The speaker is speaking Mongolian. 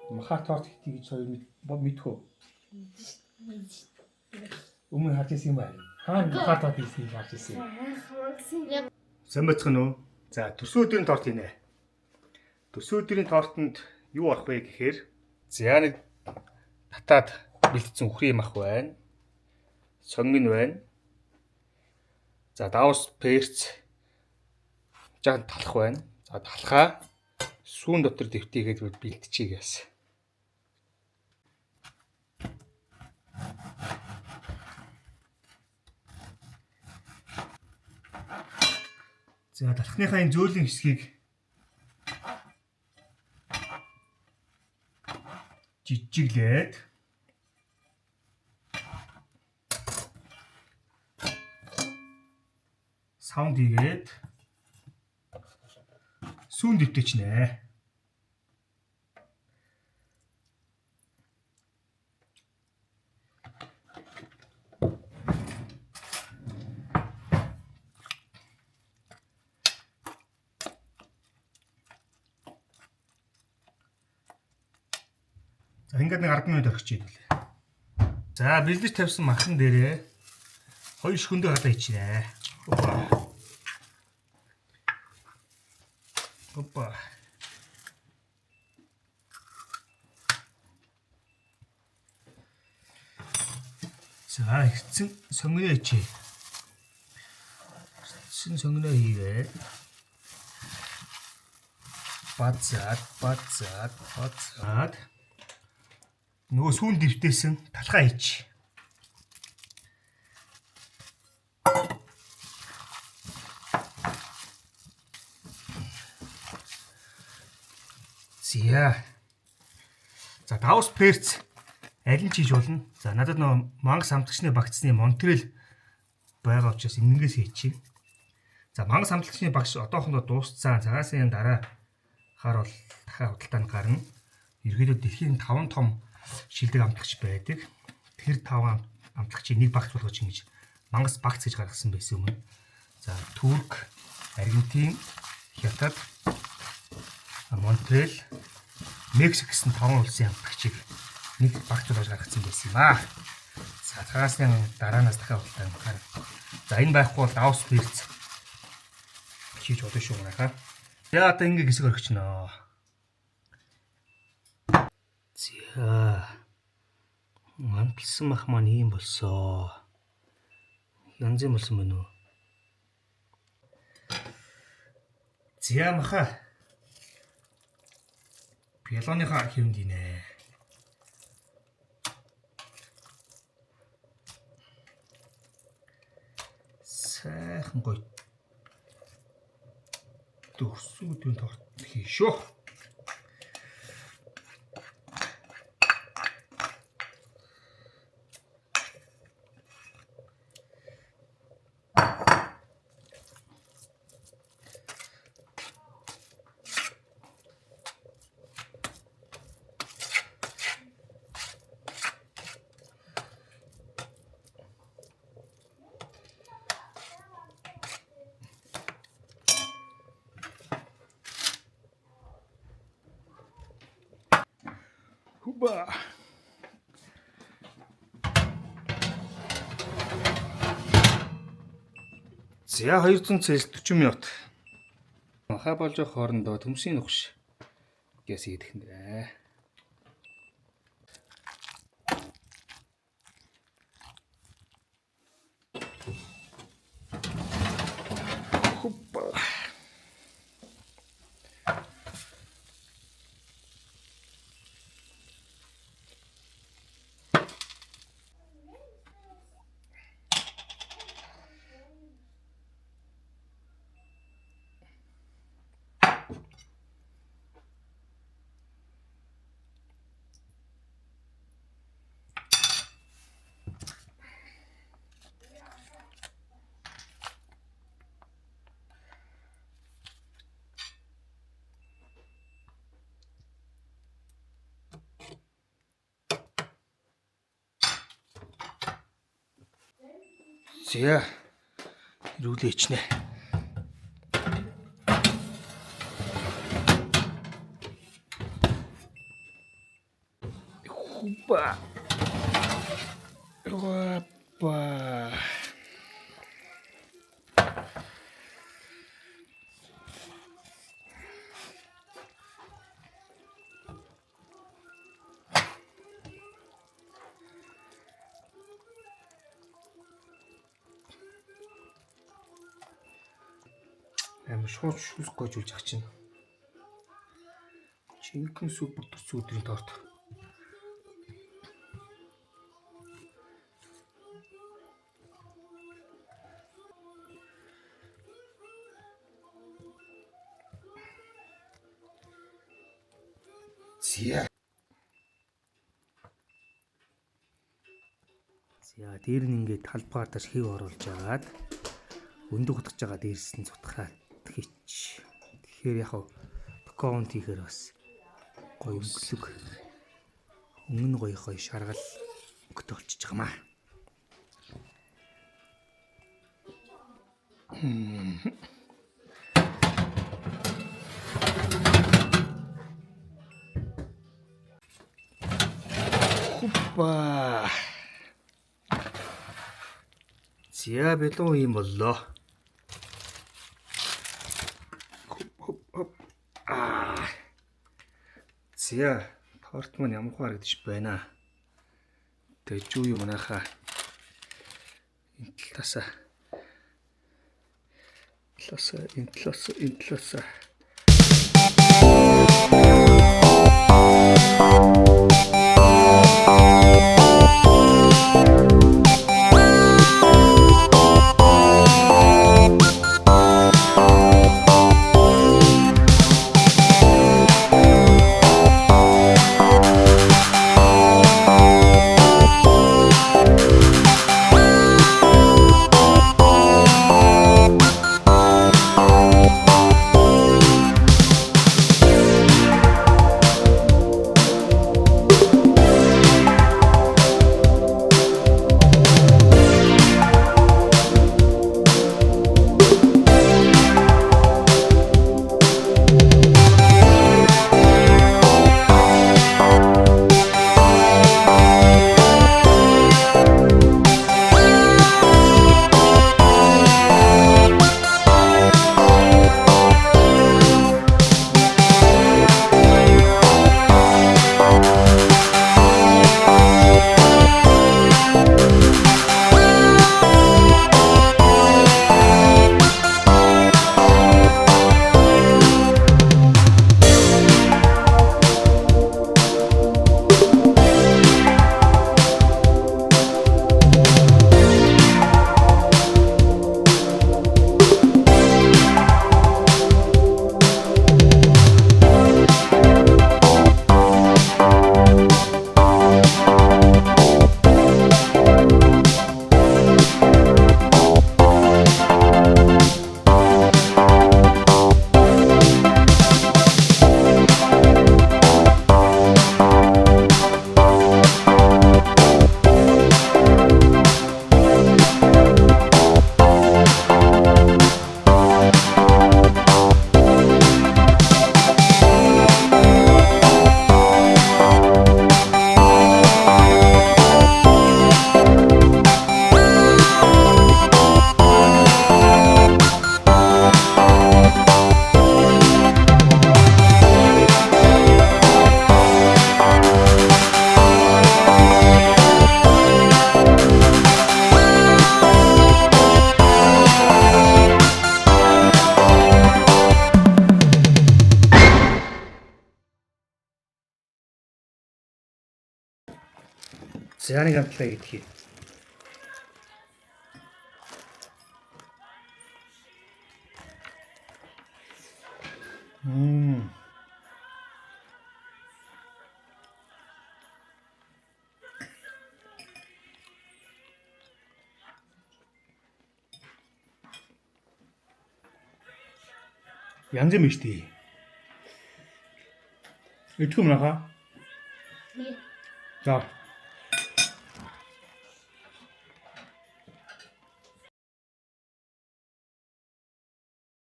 Махаар торт хийх гэж хоёр мэдхүү. Өмнө харж ирсэн юм байна. Хаана махаар торт хийсийг харж ирсэн юм. Сайн бацхан уу? За төрсөн өдрийн торт хийнэ. Төрсөн өдрийн тортонд юу орох вэ гэхээр за нэг татаад бэлдсэн үхрийн мах байна. Сонгин байна. За давс перц жаа талах байна. За талхаа сүүн дотор дэвтийгээд бэлтчихье гэсэн. За талхныхаа энэ зөөлөн хэсгийг жижиглээд саунд хийгээд сүүн дэвтээчнэ. За ингээд нэг 10 минут орчих идэл. За бэлдэж тавьсан махан дээрээ 2 шгөндөө гадаа ичнэ. Опа. За ихсэн сонгоно ичээ. Ихсэн сонгоно хийгээд бацаад нөгөө сүүн дэвтээсэн талхаа ич. За давс перц аль нь чийж болно. За надад нөгөө мангас хамтлагчны багцны Монтрел байгаа учраас энэнгээс хийчихье. За мангас хамтлагчны багш одоохондоо дууссан. Цагаасын дараа хаар бол дахиад худалдаанд гарна. Ерөнхийдөө дэлхийн 5 том шилдэг амтлагч байдаг. Тэр 5 амтлагчийг нэг багц болгож ингэж мангас багц гэж гаргасан байсан өмнө. За Турк, Аргентин, Хятад, Монтрел, Мексик гэсэн 5 улсын амтлагчийг нэг багц болгож гаргасан байсан юм аа. За цагаасны дараанаас дахиад худалдаанд гарна. За энэ байхгүй бол давс перц хийж болно шүү манайхаа. За одоо ингээ хэсэг орчихно. За амталсан мах маань ийм болсоо. Янз юм болсон байна уу? За маха. Пиалоныхаа хэвэнд инэ. Сайхан гоё. Төрсөн өдрийн торт хийшөө. Хуба. За 200 Цельс 40 минут. Махаа болж явах хоорондоо төмсийн нухш гээс идэх юм даа. Хуба. За ирүүлээ ичнэ. Хупа. Опа. Шууд шүүс гойжулж ах чинь. Чинхэн супер тус өдрийн торт. Зя. За дээр нь ингээд талбгаар даш хэв оруулж агаад өндөг утгаж байгаа дээрс нь цутхаад хийч. Тэгэхээр яг бакаунт хийхээр бас гоё өнгөлөг. Өмнө гоё шаргал өнгөтэй болчихж байгаа маа. Хупа. Зя бэлэн юм боллоо. Зя торт маань ямар харагдаж байна. Тэгж юу юм нааха. Энэ талаасаа. За нэг амтлаа гэдгийг. Янз юм штий. Идэх юм нахаа. За